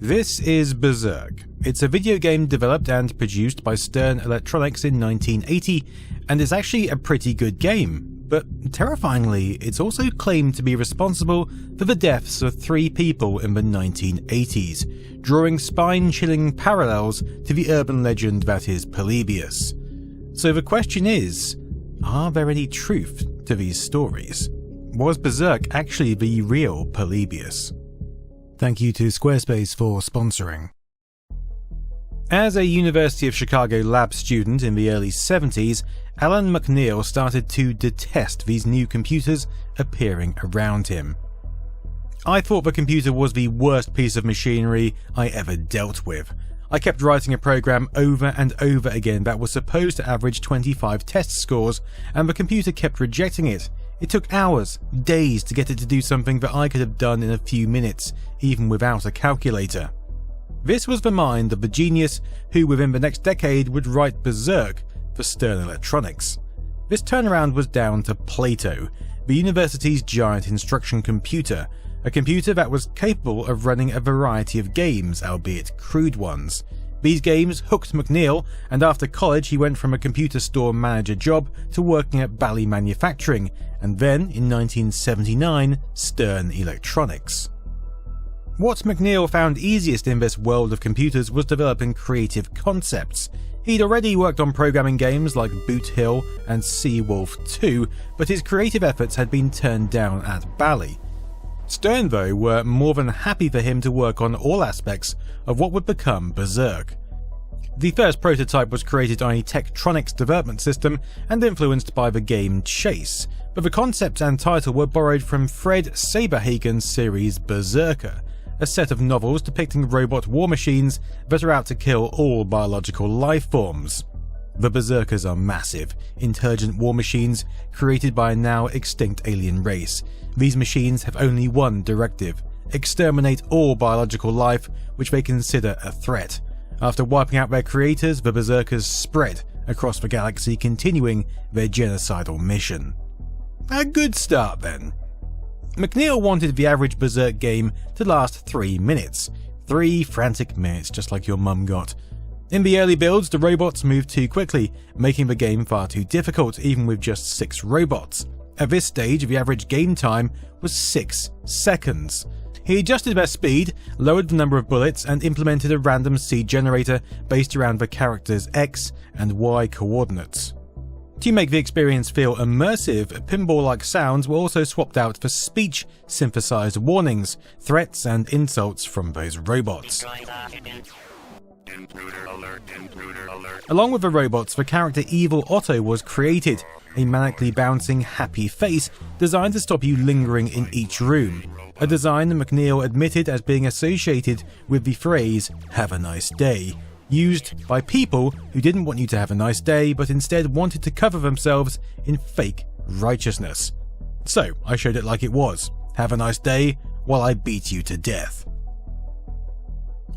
This is Berzerk. It's a video game developed and produced by Stern Electronics in 1980, and it's actually a pretty good game. But terrifyingly, it's also claimed to be responsible for the deaths of 3 people in the 1980s, drawing spine-chilling parallels to the urban legend that is Polybius. So the question is, are there any truth to these stories? Was Berzerk actually the real Polybius? Thank you to SqSp for sponsoring. As a University of Chicago lab student in the early 70s, Alan McNeil started to detest these new computers appearing around him. I thought the computer was the worst piece of machinery I ever dealt with. I kept writing a program over and over again that was supposed to average 25 test scores, and the computer kept rejecting it. It took hours, days to get it to do something that I could have done in a few minutes, even without a calculator. This was the mind of the genius who within the next decade would write Berzerk for Stern Electronics. This turnaround was down to Plato, the university's giant instruction computer, a computer that was capable of running a variety of games, albeit crude ones. These games hooked McNeil, and after college he went from a computer store manager job to working at Bally Manufacturing, and then, in 1979, Stern Electronics. What McNeil found easiest in this world of computers was developing creative concepts. He'd already worked on programming games like Boot Hill and Seawolf 2, but his creative efforts had been turned down at Bally. Stern, though, were more than happy for him to work on all aspects of what would become Berzerk. The first prototype was created on a Tektronix development system and influenced by the game Chase, but the concept and title were borrowed from Fred Saberhagen's series Berzerker, a set of novels depicting robot war machines that are out to kill all biological life forms. The Berzerkers are massive, intelligent war machines created by a now extinct alien race. These machines have only one directive: exterminate all biological life which they consider a threat. After wiping out their creators, the Berzerkers spread across the galaxy, continuing their genocidal mission. A good start then. McNeil wanted the average Berzerk game to last 3 minutes. 3 frantic minutes, just like your mum got. In the early builds, the robots moved too quickly, making the game far too difficult, even with just 6 robots. At this stage, the average game time was 6 seconds. He adjusted their speed, lowered the number of bullets, and implemented a random seed generator based around the character's X and Y coordinates. To make the experience feel immersive, pinball-like sounds were also swapped out for speech-synthesized warnings, threats, and insults from those robots. Along with the robots, the character Evil Otto was created, a manically bouncing happy face designed to stop you lingering in each room, a design that McNeil admitted as being associated with the phrase "have a nice day," used by people who didn't want you to have a nice day but instead wanted to cover themselves in fake righteousness. So I showed it like it was: have a nice day while I beat you to death.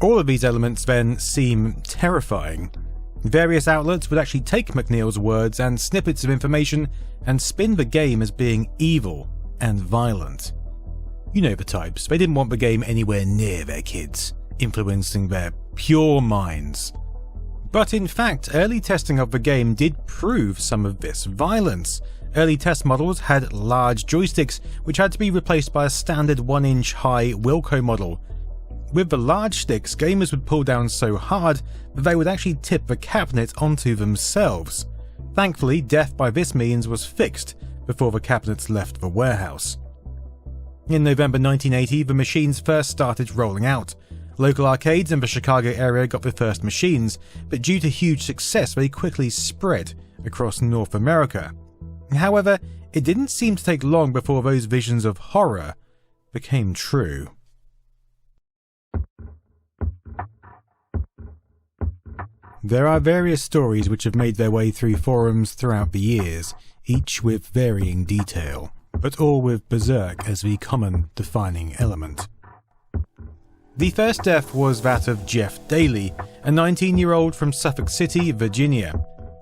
All of these elements then seem terrifying. Various outlets would actually take McNeil's words and snippets of information and spin the game as being evil and violent. You know the types. They didn't want the game anywhere near their kids, influencing their pure minds. But in fact, early testing of the game did prove some of this violence. Early test models had large joysticks which had to be replaced by a standard 1-inch high Wilco model. With the large sticks, gamers would pull down so hard that they would actually tip the cabinet onto themselves. Thankfully, death by this means was fixed before the cabinets left the warehouse. In November 1980, the machines first started rolling out. Local arcades in the Chicago area got the first machines, but due to huge success they quickly spread across North America. However, it didn't seem to take long before those visions of horror became true. There are various stories which have made their way through forums throughout the years, each with varying detail, but all with Berzerk as the common defining element. The first death was that of Jeff Dailey, a 19-year-old from Suffolk City, Virginia.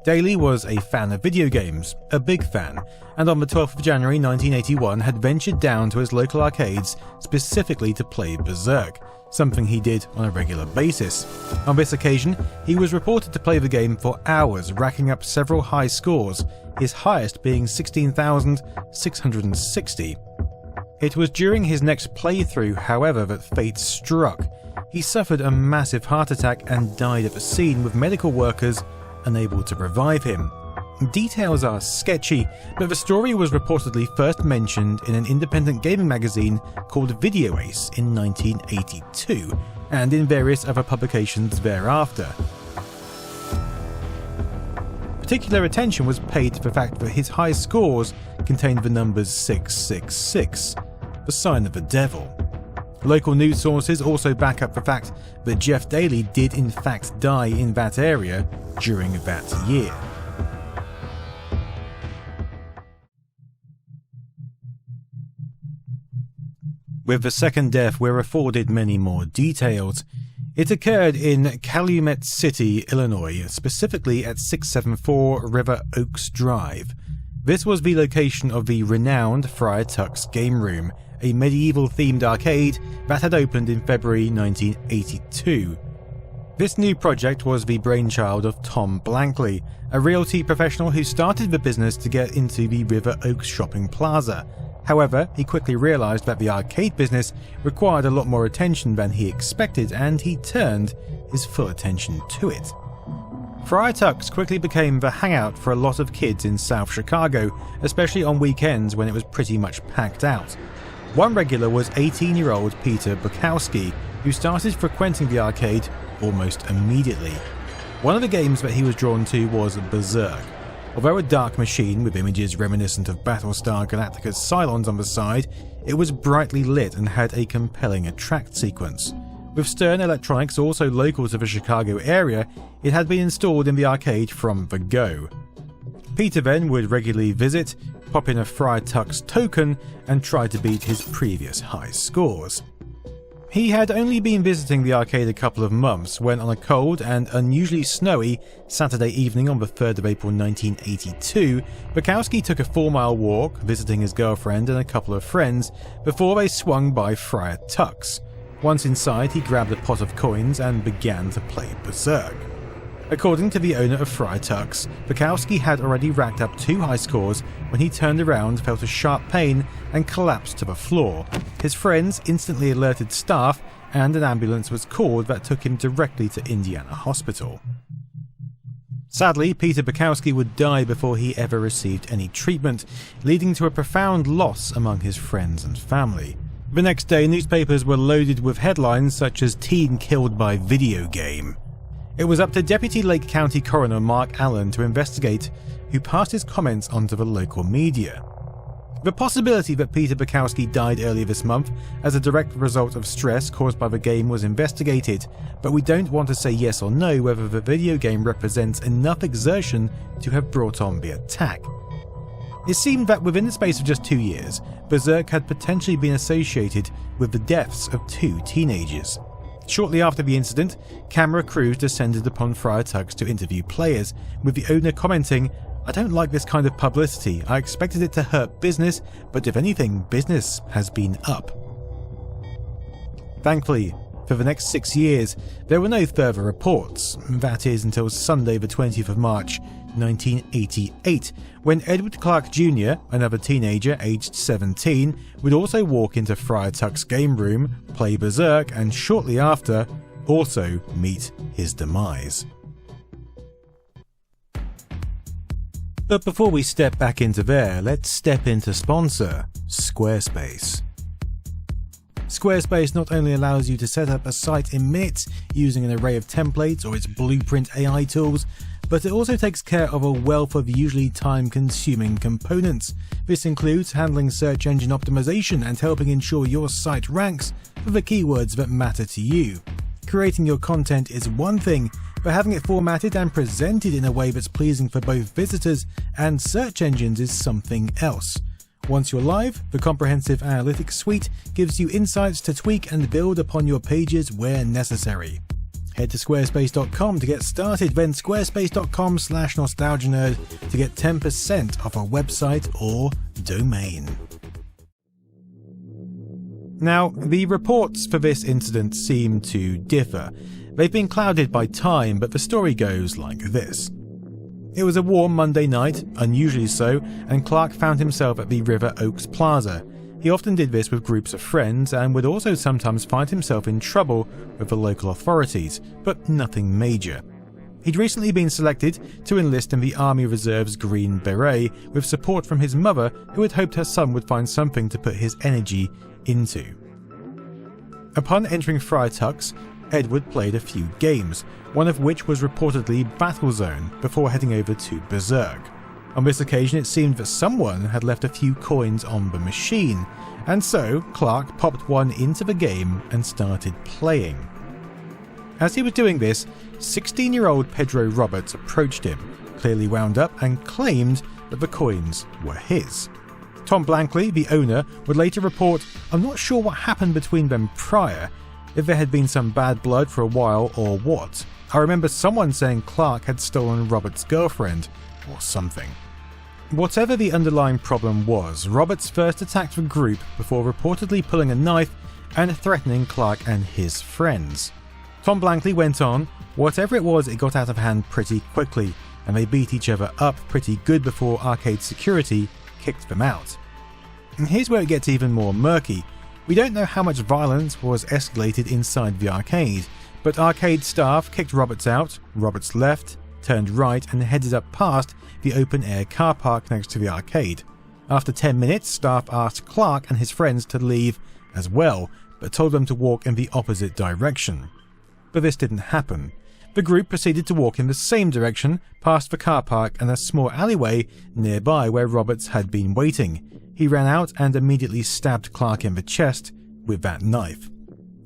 Dailey was a fan of video games, a big fan, and on the 12th of January 1981 had ventured down to his local arcades specifically to play Berzerk. something he did on a regular basis. On this occasion, he was reported to play the game for hours, racking up several high scores, his highest being 16,660. It was during his next playthrough, however, that fate struck. He suffered a massive heart attack and died at the scene, with medical workers unable to revive him. Details are sketchy, but the story was reportedly first mentioned in an independent gaming magazine called Video Ace in 1982, and in various other publications thereafter. Particular attention was paid to the fact that his high scores contained the numbers 666, the sign of the devil. Local news sources also back up the fact that Jeff Dailey did in fact die in that area during that year. With the second death, we're afforded many more details. It occurred in Calumet City, Illinois, specifically at 674 River Oaks Drive. This was the location of the renowned Friar Tuck's Game Room, a medieval-themed arcade that had opened in February 1982. This new project was the brainchild of Tom Blankley, a realty professional who started the business to get into the River Oaks shopping plaza. However, he quickly realised that the arcade business required a lot more attention than he expected, and he turned his full attention to it. Friar Tuck's quickly became the hangout for a lot of kids in South Chicago, especially on weekends when it was pretty much packed out. One regular was 18-year-old Peter Bukowski, who started frequenting the arcade almost immediately. One of the games that he was drawn to was Berzerk. Although a dark machine with images reminiscent of Battlestar Galactica's Cylons on the side, it was brightly lit and had a compelling attract sequence. With Stern Electronics also local to the Chicago area, it had been installed in the arcade from the go. Peter then would regularly visit, pop in a Friar Tuck's token, and try to beat his previous high scores. He had only been visiting the arcade a couple of months when, on a cold and unusually snowy Saturday evening on the 3rd of April 1982, Bukowski took a 4-mile walk, visiting his girlfriend and a couple of friends, before they swung by Friar Tuck's. Once inside, he grabbed a pot of coins and began to play Berzerk. According to the owner of Friar Tuck's, Bukowski had already racked up 2 high scores when he turned around, felt a sharp pain, and collapsed to the floor. His friends instantly alerted staff, and an ambulance was called that took him directly to Indiana Hospital. Sadly, Peter Bukowski would die before he ever received any treatment, leading to a profound loss among his friends and family. The next day, newspapers were loaded with headlines such as "Teen Killed by Video Game." It was up to Deputy Lake County Coroner Mark Allen to investigate, who passed his comments onto the local media. The possibility that Peter Bukowski died earlier this month as a direct result of stress caused by the game was investigated, but we don't want to say yes or no whether the video game represents enough exertion to have brought on the attack. It seemed that within the space of just 2 years, Berzerk had potentially been associated with the deaths of 2 teenagers. Shortly after the incident, camera crews descended upon Friar Tuck's to interview players, with the owner commenting, "I don't like this kind of publicity. I expected it to hurt business, but if anything, business has been up." Thankfully, for the next 6 years, there were no further reports. That is until Sunday the 20th of March, 1988, when Edward Clark Jr., another teenager aged 17, would also walk into Friar Tuck's game room, play Berzerk, and shortly after, also meet his demise. But before we step back into there, let's step into sponsor, SqSp. SqSp not only allows you to set up a site in minutes using an array of templates or its Blueprint AI tools, but it also takes care of a wealth of usually time-consuming components. This includes handling search engine optimization and helping ensure your site ranks for the keywords that matter to you. Creating your content is one thing, but having it formatted and presented in a way that's pleasing for both visitors and search engines is something else. Once you're live, the comprehensive analytics suite gives you insights to tweak and build upon your pages where necessary. Head to squarespace.com to get started, then squarespace.com/nostalgianerd to get 10% off a website or domain. Now, the reports for this incident seem to differ. They've been clouded by time, but the story goes like this. It was a warm Monday night, unusually so, and Clark found himself at the River Oaks Plaza. He often did this with groups of friends and would also sometimes find himself in trouble with the local authorities, but nothing major. He'd recently been selected to enlist in the Army Reserve's Green Beret with support from his mother, who had hoped her son would find something to put his energy into. Upon entering Friar Tuck's, Edward played a few games, one of which was reportedly Battlezone, before heading over to Berzerk. On this occasion it seemed that someone had left a few coins on the machine, and so Clark popped one into the game and started playing. As he was doing this, 16-year-old Pedro Roberts approached him, clearly wound up, and claimed that the coins were his. Tom Blankley, the owner, would later report, "I'm not sure what happened between them prior, if there had been some bad blood for a while or what. I remember someone saying Clark had stolen Roberts' girlfriend, or something." Whatever the underlying problem was, Roberts first attacked the group before reportedly pulling a knife and threatening Clark and his friends. Tom Blankley went on, "Whatever it was, it got out of hand pretty quickly, and they beat each other up pretty good before arcade security kicked them out." And here's where it gets even more murky. We don't know how much violence was escalated inside the arcade, but arcade staff kicked Roberts out, Roberts left, turned right and headed up past the open-air car park next to the arcade. After 10 minutes, staff asked Clark and his friends to leave as well, but told them to walk in the opposite direction. But this didn't happen. The group proceeded to walk in the same direction, past the car park and a small alleyway nearby where Roberts had been waiting. He ran out and immediately stabbed Clark in the chest with that knife.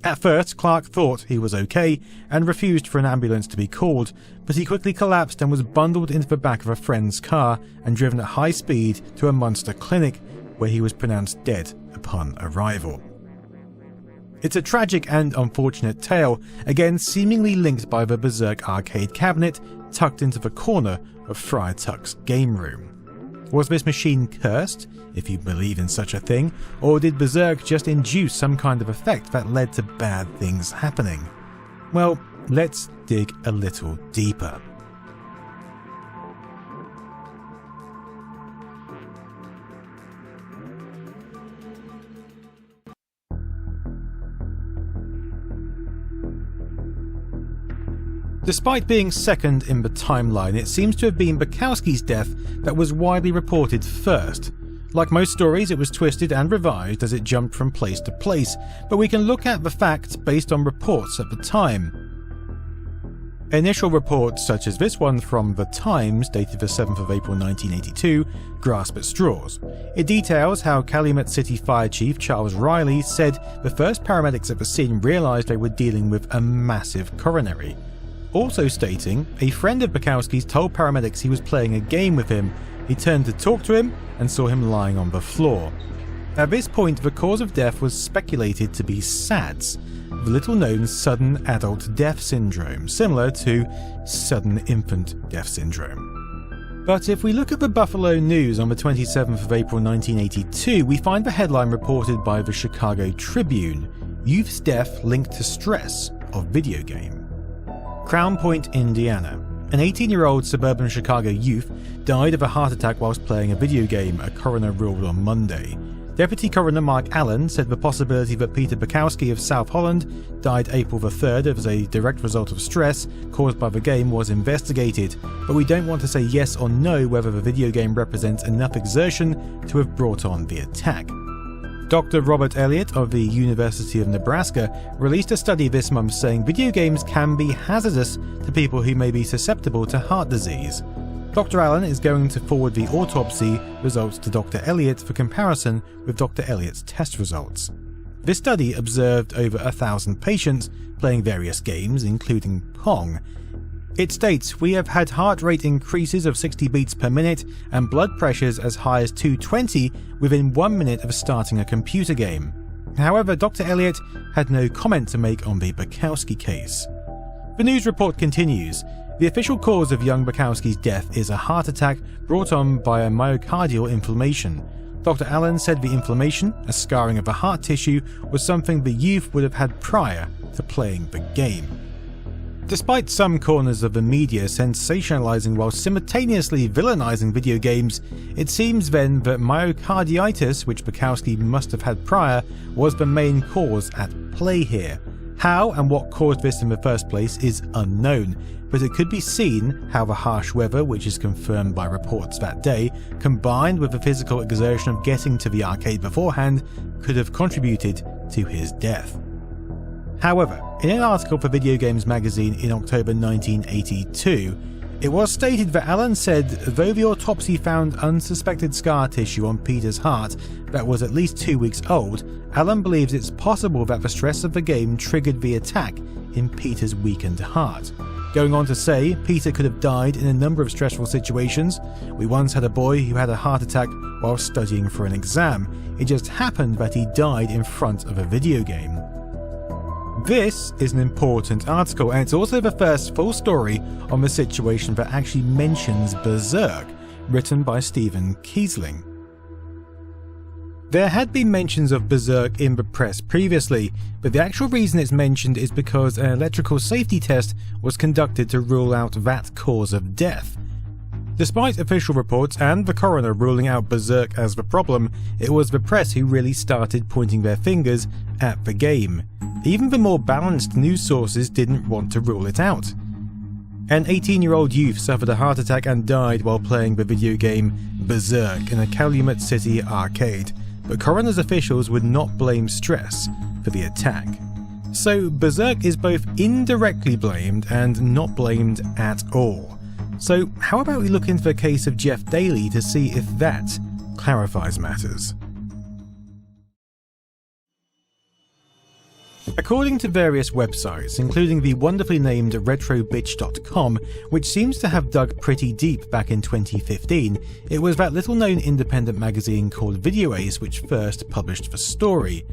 At first, Clark thought he was okay and refused for an ambulance to be called, but he quickly collapsed and was bundled into the back of a friend's car and driven at high speed to a monster clinic where he was pronounced dead upon arrival. It's a tragic and unfortunate tale, again seemingly linked by the Berzerk arcade cabinet tucked into the corner of Friar Tuck's game room. Was this machine cursed, if you believe in such a thing, or did Berzerk just induce some kind of effect that led to bad things happening? Well, let's dig a little deeper. Despite being second in the timeline, it seems to have been Bukowski's death that was widely reported first. Like most stories, it was twisted and revised as it jumped from place to place, but we can look at the facts based on reports at the time. Initial reports, such as this one from The Times, dated the 7th of April 1982, grasp at straws. It details how Calumet City Fire Chief Charles Riley said the first paramedics at the scene realised they were dealing with a massive coronary. Also stating, a friend of Bukowski's told paramedics he was playing a game with him. He turned to talk to him and saw him lying on the floor. At this point, the cause of death was speculated to be SADS, the little-known sudden adult death syndrome, similar to sudden infant death syndrome. But if we look at the Buffalo News on the 27th of April 1982, we find the headline reported by the Chicago Tribune, "Youth's Death Linked to Stress of Video Game." Crown Point, Indiana. An 18-year-old suburban Chicago youth died of a heart attack whilst playing a video game, a coroner ruled on Monday. Deputy Coroner Mark Allen said the possibility that Peter Bukowski of South Holland died April the 3rd as a direct result of stress caused by the game was investigated, but we don't want to say yes or no whether the video game represents enough exertion to have brought on the attack. Dr. Robert Elliott of the University of Nebraska released a study this month saying video games can be hazardous to people who may be susceptible to heart disease. Dr. Allen is going to forward the autopsy results to Dr. Elliott for comparison with Dr. Elliott's test results. This study observed over 1,000 patients playing various games, including Pong. It states, "We have had heart rate increases of 60 beats per minute and blood pressures as high as 220 within 1 minute of starting a computer game." However, Dr. Elliott had no comment to make on the Bukowski case. The news report continues. The official cause of young Bukowski's death is a heart attack brought on by a myocardial inflammation. Dr. Allen said the inflammation, a scarring of the heart tissue, was something the youth would have had prior to playing the game. Despite some corners of the media sensationalizing while simultaneously villainizing video games, it seems then that myocarditis, which Bukowski must have had prior, was the main cause at play here. How and what caused this in the first place is unknown, but it could be seen how the harsh weather, which is confirmed by reports that day, combined with the physical exertion of getting to the arcade beforehand, could have contributed to his death. However, in an article for Video Games magazine in October 1982, it was stated that Allen said though the autopsy found unsuspected scar tissue on Peter's heart that was at least 2 weeks old, Allen believes it's possible that the stress of the game triggered the attack in Peter's weakened heart. Going on to say, Peter could have died in a number of stressful situations. We once had a boy who had a heart attack while studying for an exam. It just happened that he died in front of a video game. This is an important article, and it's also the first full story on the situation that actually mentions Berzerk, written by Stephen Kiesling. There had been mentions of Berzerk in the press previously, but the actual reason it's mentioned is because an electrical safety test was conducted to rule out that cause of death. Despite official reports and the coroner ruling out Berzerk as the problem, it was the press who really started pointing their fingers at the game. Even the more balanced news sources didn't want to rule it out. An 18-year-old youth suffered a heart attack and died while playing the video game Berzerk in a Calumet City arcade, but coroner's officials would not blame stress for the attack. So Berzerk is both indirectly blamed and not blamed at all. So how about we look into the case of Jeff Dailey to see if that clarifies matters. According to various websites, including the wonderfully named retrobitch.com, which seems to have dug pretty deep back in 2015, it was that little-known independent magazine called Video Ace which first published the story.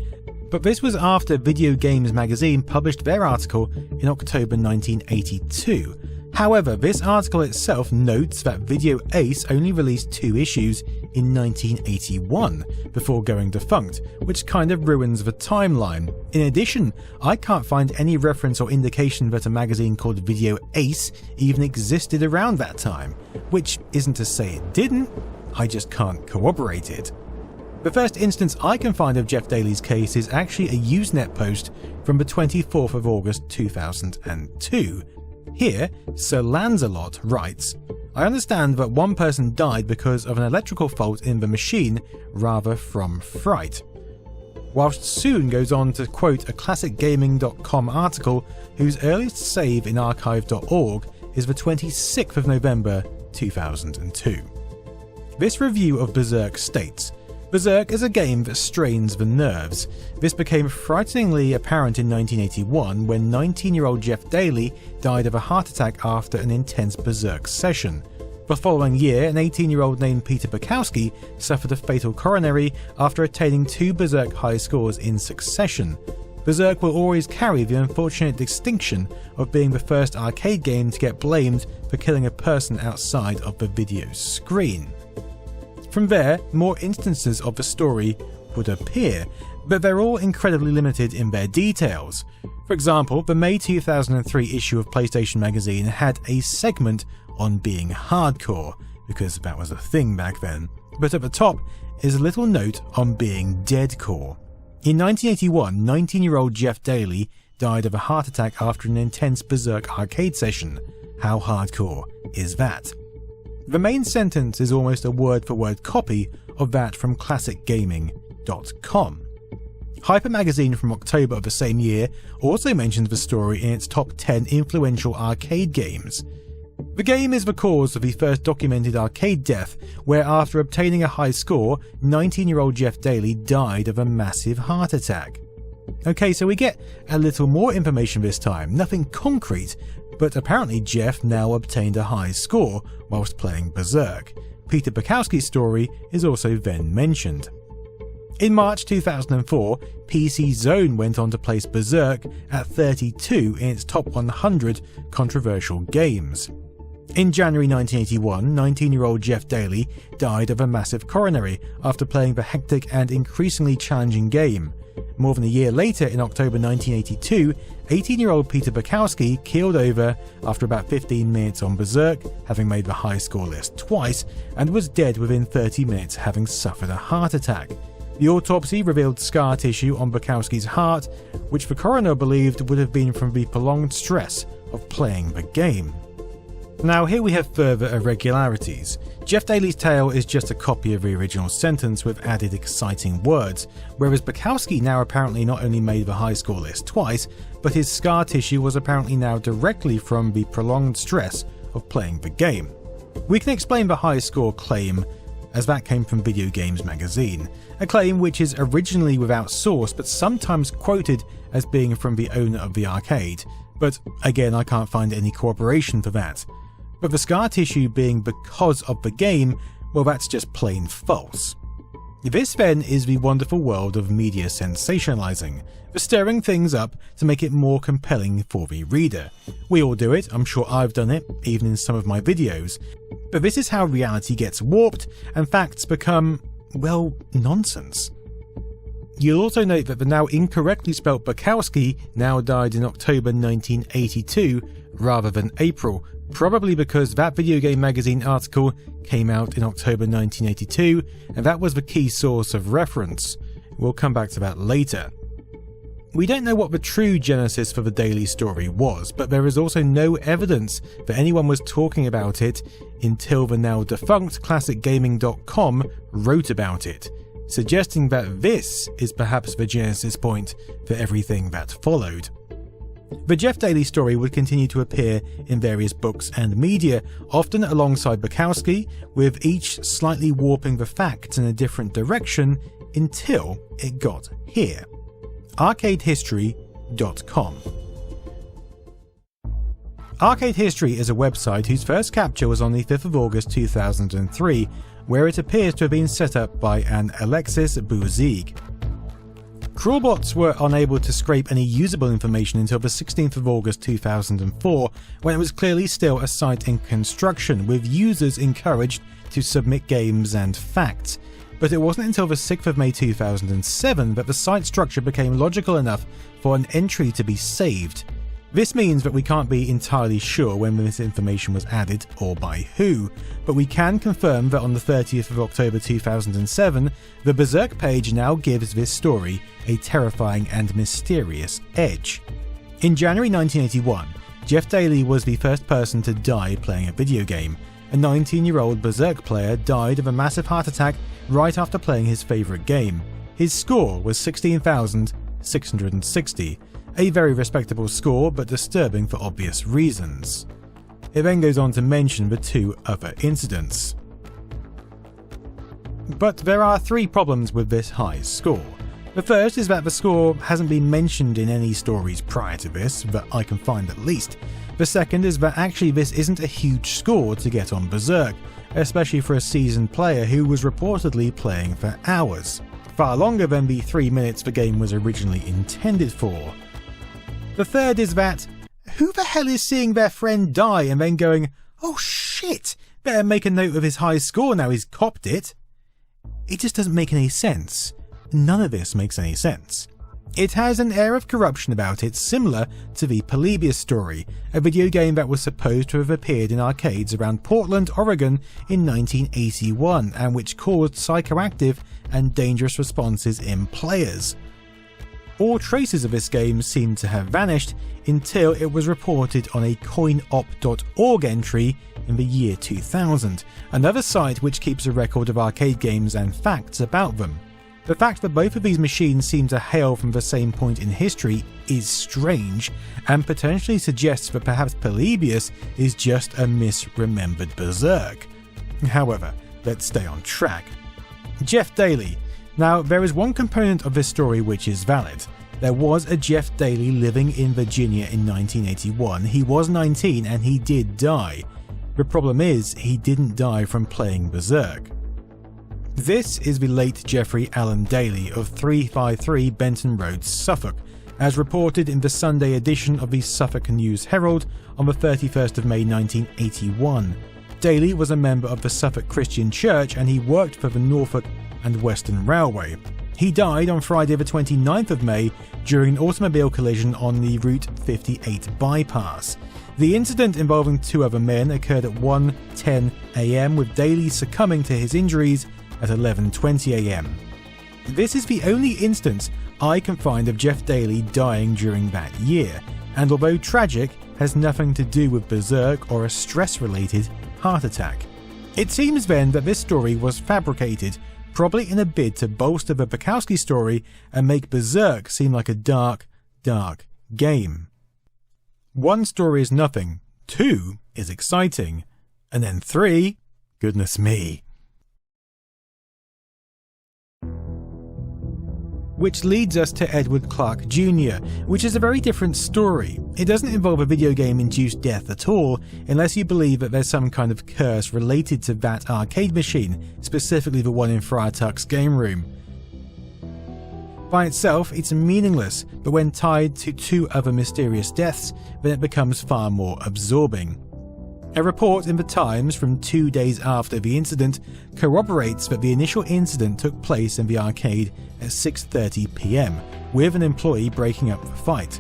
But this was after Video Games magazine published their article in October 1982. However, this article itself notes that Video Ace only released 2 issues in 1981 before going defunct, which kind of ruins the timeline. In addition, I can't find any reference or indication that a magazine called Video Ace even existed around that time, which isn't to say it didn't, I just can't corroborate it. The first instance I can find of Jeff Dailey's case is actually a Usenet post from the 24th of August 2002. Here, Sir Lancelot writes, "I understand that one person died because of an electrical fault in the machine rather from fright." Whilst soon goes on to quote a classicgaming.com article whose earliest save in archive.org is the 26th of November 2002. This review of Berzerk states, Berzerk is a game that strains the nerves. This became frighteningly apparent in 1981 when 19-year-old Jeff Dailey died of a heart attack after an intense Berzerk session. The following year, an 18-year-old named Peter Bukowski suffered a fatal coronary after attaining 2 Berzerk high scores in succession. Berzerk will always carry the unfortunate distinction of being the first arcade game to get blamed for killing a person outside of the video screen. From there, more instances of the story would appear, but they're all incredibly limited in their details. For example, the May 2003 issue of PlayStation Magazine had a segment on being hardcore, because that was a thing back then, but at the top is a little note on being deadcore. In 1981, 19-year-old Jeff Dailey died of a heart attack after an intense Berzerk arcade session. How hardcore is that? The main sentence is almost a word-for-word copy of that from classicgaming.com. Hyper Magazine from October of the same year also mentions the story in its top 10 influential arcade games. The game is the cause of the first documented arcade death, where after obtaining a high score, 19-year-old Jeff Dailey died of a massive heart attack. Okay, so we get a little more information this time, nothing concrete, but apparently Jeff now obtained a high score whilst playing Berzerk. Peter Bukowski's story is also then mentioned. In March 2004, PC Zone went on to place Berzerk at 32 in its top 100 controversial games. In January 1981, 19-year-old Jeff Dailey died of a massive coronary after playing the hectic and increasingly challenging game. More than a year later, in October 1982, 18-year-old Peter Bukowski keeled over after about 15 minutes on Berzerk, having made the high score list twice, and was dead within 30 minutes, having suffered a heart attack. The autopsy revealed scar tissue on Bukowski's heart, which the coroner believed would have been from the prolonged stress of playing the game. Now, here we have further irregularities. Jeff Dailey's tale is just a copy of the original sentence with added exciting words, whereas Bukowski now apparently not only made the high score list twice, but his scar tissue was apparently now directly from the prolonged stress of playing the game. We can explain the high score claim, as that came from Video Games magazine, a claim which is originally without source but sometimes quoted as being from the owner of the arcade, but again I can't find any corroboration for that. But the scar tissue being because of the game, well, that's just plain false. This then is the wonderful world of media sensationalizing, for stirring things up to make it more compelling for the reader. We all do it, I'm sure I've done it, even in some of my videos, but this is how reality gets warped and facts become, well, nonsense. You'll also note that the now incorrectly spelt Bukowski now died in October 1982 rather than April, probably because that Video Game magazine article came out in October 1982 and that was the key source of reference. We'll come back to that later. We don't know what the true genesis for the Dailey story was, but there is also no evidence that anyone was talking about it until the now defunct ClassicGaming.com wrote about it, suggesting that this is perhaps the genesis point for everything that followed. The Jeff Dailey story would continue to appear in various books and media, often alongside Bukowski, with each slightly warping the facts in a different direction until it got here. ArcadeHistory.com. Arcade History is a website whose first capture was on the 5th of August 2003, where it appears to have been set up by an Alexis Berzerk. Crawlbots were unable to scrape any usable information until the 16th of August 2004, when it was clearly still a site in construction, with users encouraged to submit games and facts. But it wasn't until the 6th of May 2007 that the site structure became logical enough for an entry to be saved. This means that we can't be entirely sure when this information was added or by who, but we can confirm that on the 30th of October 2007, the Berzerk page now gives this story a terrifying and mysterious edge. In January 1981, Jeff Dailey was the first person to die playing a video game. A 19-year-old Berzerk player died of a massive heart attack right after playing his favourite game. His score was 16,660, a very respectable score but disturbing for obvious reasons. It then goes on to mention the two other incidents. But there are three problems with this high score. The first is that the score hasn't been mentioned in any stories prior to this, that I can find at least. The second is that actually this isn't a huge score to get on Berzerk, especially for a seasoned player who was reportedly playing for hours, far longer than the 3 minutes the game was originally intended for. The third is that, who the hell is seeing their friend die and then going, oh shit, better make a note of his high score now he's copped it? It just doesn't make any sense. None of this makes any sense. It has an air of corruption about it similar to the Polybius story, a video game that was supposed to have appeared in arcades around Portland, Oregon in 1981 and which caused psychoactive and dangerous responses in players. All traces of this game seem to have vanished until it was reported on a coinop.org entry in the year 2000, another site which keeps a record of arcade games and facts about them. The fact that both of these machines seem to hail from the same point in history is strange, and potentially suggests that perhaps Polybius is just a misremembered Berzerk. However, let's stay on track. Jeff Dailey. Now, there is one component of this story which is valid. There was a Jeff Dailey living in Virginia in 1981. He was 19 and he did die. The problem is, he didn't die from playing Berzerk. This is the late Jeffrey Allen Dailey of 353 Benton Road, Suffolk, as reported in the Sunday edition of the Suffolk News Herald on the 31st of May 1981. Dailey was a member of the Suffolk Christian Church and he worked for the Norfolk and Western Railway. He died on Friday the 29th of May during an automobile collision on the Route 58 bypass. The incident involving two other men occurred at 1:10 a.m. with Dailey succumbing to his injuries at 11:20 a.m. This is the only instance I can find of Jeff Dailey dying during that year, and although tragic, has nothing to do with Berzerk or a stress-related heart attack. It seems then that this story was fabricated, probably in a bid to bolster the Bukowski story and make Berzerk seem like a dark, dark game. 1 story is nothing, 2 is exciting, and then 3, goodness me. Which leads us to Edward Clark Jr., which is a very different story. It doesn't involve a video game-induced death at all, unless you believe that there's some kind of curse related to that arcade machine, specifically the one in Friar Tuck's game room. By itself, it's meaningless, but when tied to 2 other mysterious deaths, then it becomes far more absorbing. A report in the Times from 2 days after the incident corroborates that the initial incident took place in the arcade at 6:30 p.m, with an employee breaking up the fight.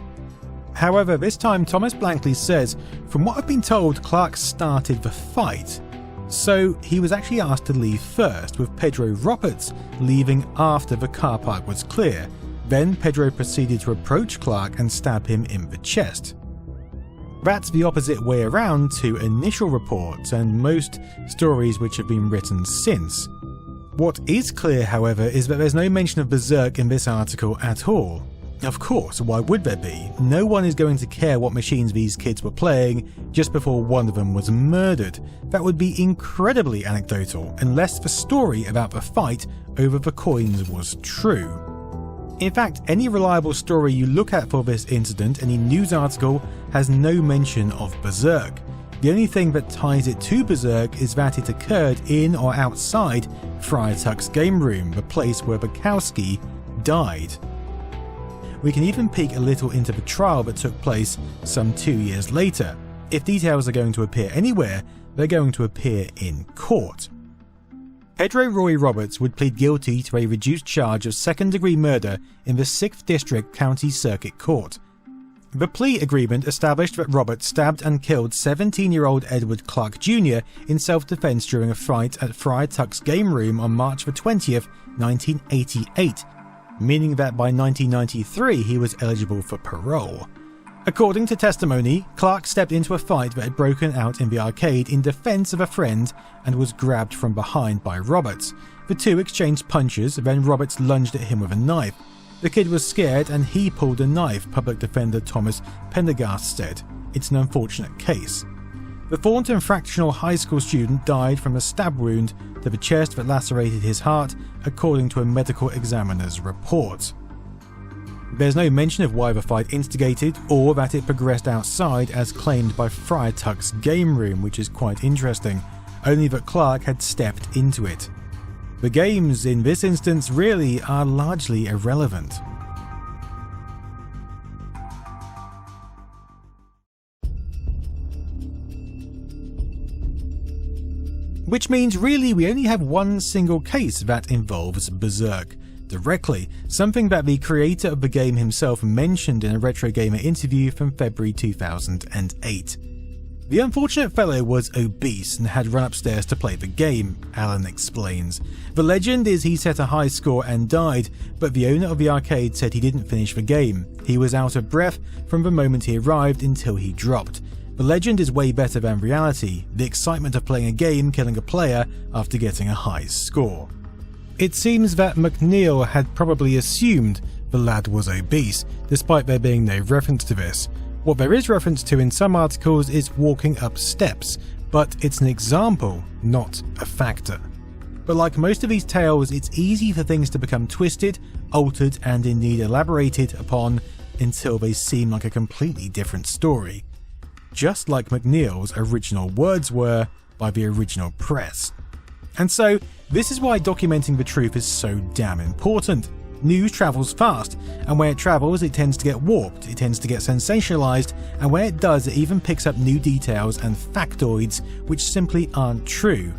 However, this time Thomas Blankley says, "From what I've been told, Clark started the fight." So he was actually asked to leave first, with Pedro Roberts leaving after the car park was clear. Then Pedro proceeded to approach Clark and stab him in the chest. That's the opposite way around to initial reports and most stories which have been written since. What is clear, however, is that there's no mention of Berzerk in this article at all. Of course, why would there be? No one is going to care what machines these kids were playing just before one of them was murdered. That would be incredibly anecdotal, unless the story about the fight over the coins was true. In fact, any reliable story you look at for this incident, any news article, has no mention of Berzerk. The only thing that ties it to Berzerk is that it occurred in or outside Friar Tuck's game room, the place where Bukowski died. We can even peek a little into the trial that took place some 2 years later. If details are going to appear anywhere, they're going to appear in court. Pedro Roy Roberts would plead guilty to a reduced charge of second-degree murder in the 6th District County Circuit Court. The plea agreement established that Roberts stabbed and killed 17-year-old Edward Clark Jr. in self-defense during a fight at Friar Tuck's game room on March 20th, 1988, meaning that by 1993 he was eligible for parole. According to testimony, Clark stepped into a fight that had broken out in the arcade in defense of a friend and was grabbed from behind by Roberts. The two exchanged punches, then Roberts lunged at him with a knife. The kid was scared and he pulled a knife, public defender Thomas Pendergast said. It's an unfortunate case. The Thornton Fractional High School student died from a stab wound to the chest that lacerated his heart, according to a medical examiner's report. There's no mention of why the fight instigated or that it progressed outside as claimed by Friar Tuck's game room, which is quite interesting, only that Clark had stepped into it. The games in this instance really are largely irrelevant. Which means really we only have one single case that involves Berzerk directly, something that the creator of the game himself mentioned in a Retro Gamer interview from February 2008. The unfortunate fellow was obese and had run upstairs to play the game, Alan explains. The legend is he set a high score and died, but the owner of the arcade said he didn't finish the game. He was out of breath from the moment he arrived until he dropped. The legend is way better than reality, the excitement of playing a game killing a player after getting a high score. It seems that McNeil had probably assumed the lad was obese, despite there being no reference to this. What there is reference to in some articles is walking up steps, but it's an example, not a factor. But like most of these tales, it's easy for things to become twisted, altered, and indeed elaborated upon until they seem like a completely different story. Just like McNeil's original words were by the original press. And so, this is why documenting the truth is so damn important. News travels fast, and where it travels it tends to get warped, it tends to get sensationalized, and where it does it even picks up new details and factoids which simply aren't true.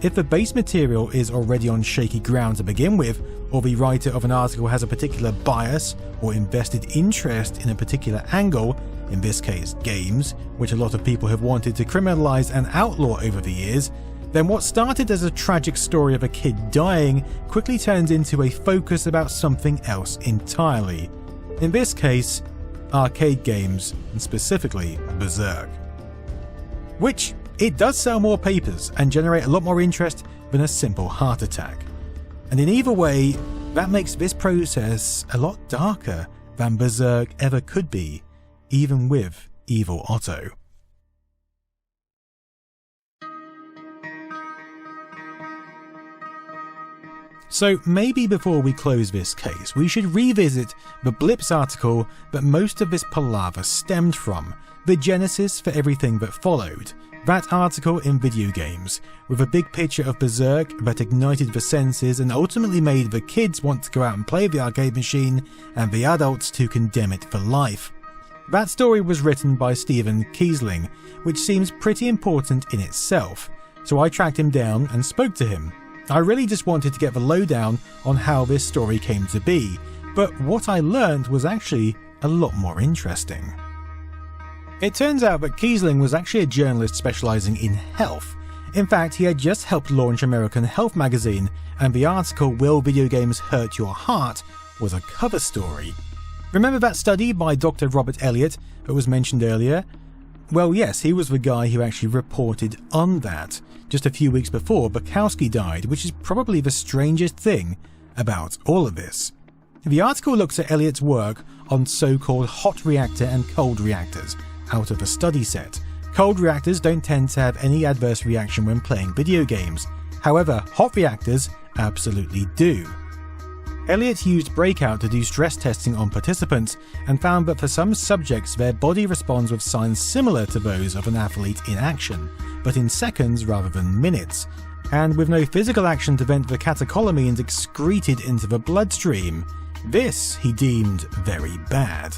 If the base material is already on shaky ground to begin with, or the writer of an article has a particular bias or invested interest in a particular angle, in this case games, which a lot of people have wanted to criminalize and outlaw over the years, then what started as a tragic story of a kid dying quickly turns into a focus about something else entirely. In this case, arcade games, and specifically Berzerk. Which, it does sell more papers and generate a lot more interest than a simple heart attack. And in either way, that makes this process a lot darker than Berzerk ever could be, even with Evil Otto. So maybe before we close this case, we should revisit the Blips article that most of this palaver stemmed from, the genesis for everything that followed. That article in Video Games, with a big picture of Berzerk that ignited the senses and ultimately made the kids want to go out and play the arcade machine and the adults to condemn it for life. That story was written by Stephen Kiesling, which seems pretty important in itself, so I tracked him down and spoke to him. I really just wanted to get the lowdown on how this story came to be, but what I learned was actually a lot more interesting. It turns out that Kiesling was actually a journalist specializing in health. In fact, he had just helped launch American Health magazine, and the article "Will Video Games Hurt Your Heart?" was a cover story. Remember that study by Dr. Robert Elliott that was mentioned earlier? Well, yes, he was the guy who actually reported on that, just a few weeks before Bukowski died, which is probably the strangest thing about all of this. The article looks at Elliott's work on so-called hot reactor and cold reactors out of the study set. Cold reactors don't tend to have any adverse reaction when playing video games. However, hot reactors absolutely do. Elliott used Breakout to do stress testing on participants and found that for some subjects their body responds with signs similar to those of an athlete in action, but in seconds rather than minutes, and with no physical action to vent the catecholamines excreted into the bloodstream. This he deemed very bad.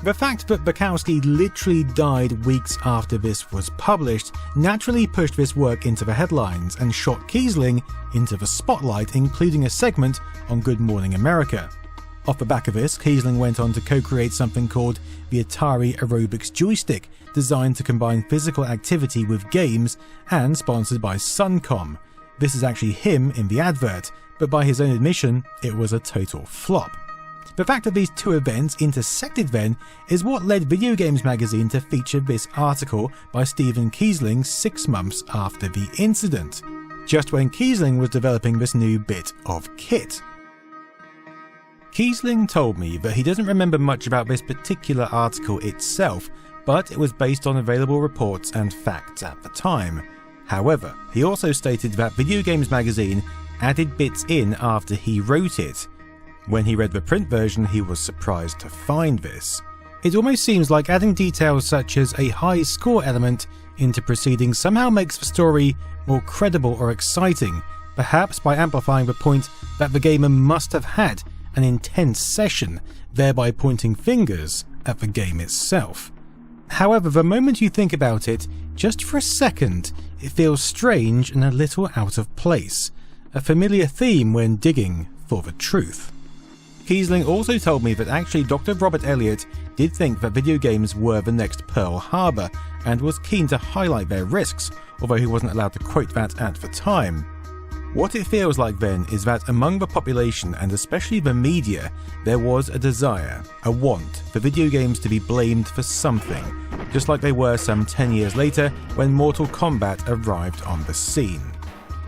The fact that Bukowski literally died weeks after this was published naturally pushed this work into the headlines and shot Kiesling into the spotlight, including a segment on Good Morning America. Off the back of this, Kiesling went on to co-create something called the Atari Aerobics Joystick, designed to combine physical activity with games and sponsored by Suncom. This is actually him in the advert, but by his own admission, it was a total flop. The fact that these two events intersected then is what led Video Games magazine to feature this article by Stephen Kiesling 6 months after the incident, just when Kiesling was developing this new bit of kit. Kiesling told me that he doesn't remember much about this particular article itself, but it was based on available reports and facts at the time. However, he also stated that Video Games magazine added bits in after he wrote it. When he read the print version, he was surprised to find this. It almost seems like adding details such as a high score element into proceedings somehow makes the story more credible or exciting, perhaps by amplifying the point that the gamer must have had an intense session, thereby pointing fingers at the game itself. However, the moment you think about it, just for a second, it feels strange and a little out of place, a familiar theme when digging for the truth. Kiesling also told me that actually Dr. Robert Elliott did think that video games were the next Pearl Harbor and was keen to highlight their risks, although he wasn't allowed to quote that at the time. What it feels like then is that among the population, and especially the media, there was a desire, a want, for video games to be blamed for something, just like they were some 10 years later when Mortal Kombat arrived on the scene.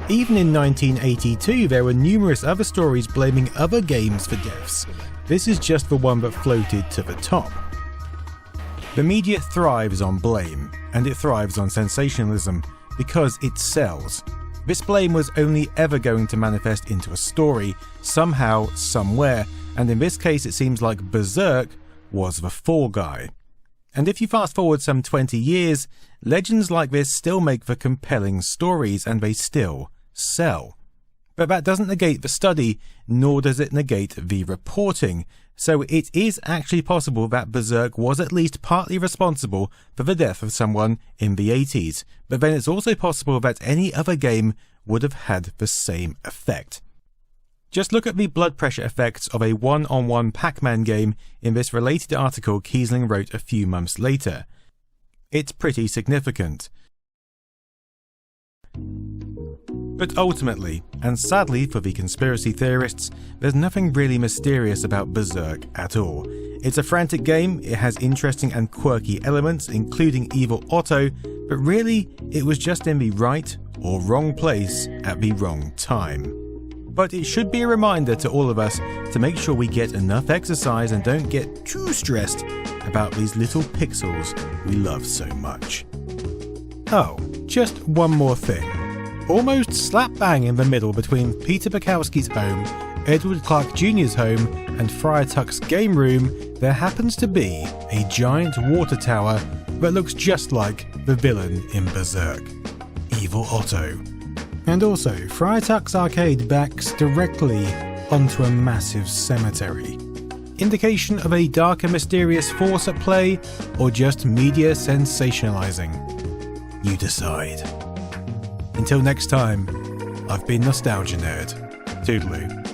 Even in 1982 there were numerous other stories blaming other games for deaths. This is just the one that floated to the top. The media thrives on blame, and it thrives on sensationalism, because it sells. This blame was only ever going to manifest into a story, somehow, somewhere, and in this case it seems like Berzerk was the fall guy. And if you fast forward some 20 years, legends like this still make for compelling stories and they still sell. But that doesn't negate the study, nor does it negate the reporting. So it is actually possible that Berzerk was at least partly responsible for the death of someone in the 80s, but then it's also possible that any other game would have had the same effect. Just look at the blood pressure effects of a one-on-one Pac-Man game in this related article Kiesling wrote a few months later. It's pretty significant. But ultimately, and sadly for the conspiracy theorists, there's nothing really mysterious about Berzerk at all. It's a frantic game, it has interesting and quirky elements, including Evil Otto, but really, it was just in the right or wrong place at the wrong time. But it should be a reminder to all of us to make sure we get enough exercise and don't get too stressed about these little pixels we love so much. Oh, just one more thing. Almost slap bang in the middle between Peter Bukowski's home, Edward Clark Jr.'s home, and Friar Tuck's game room, there happens to be a giant water tower that looks just like the villain in Berzerk, Evil Otto. And also, Friar Tuck's arcade backs directly onto a massive cemetery. Indication of a dark and mysterious force at play, or just media sensationalizing? You decide. Until next time, I've been Nostalgia Nerd. Toodaloo.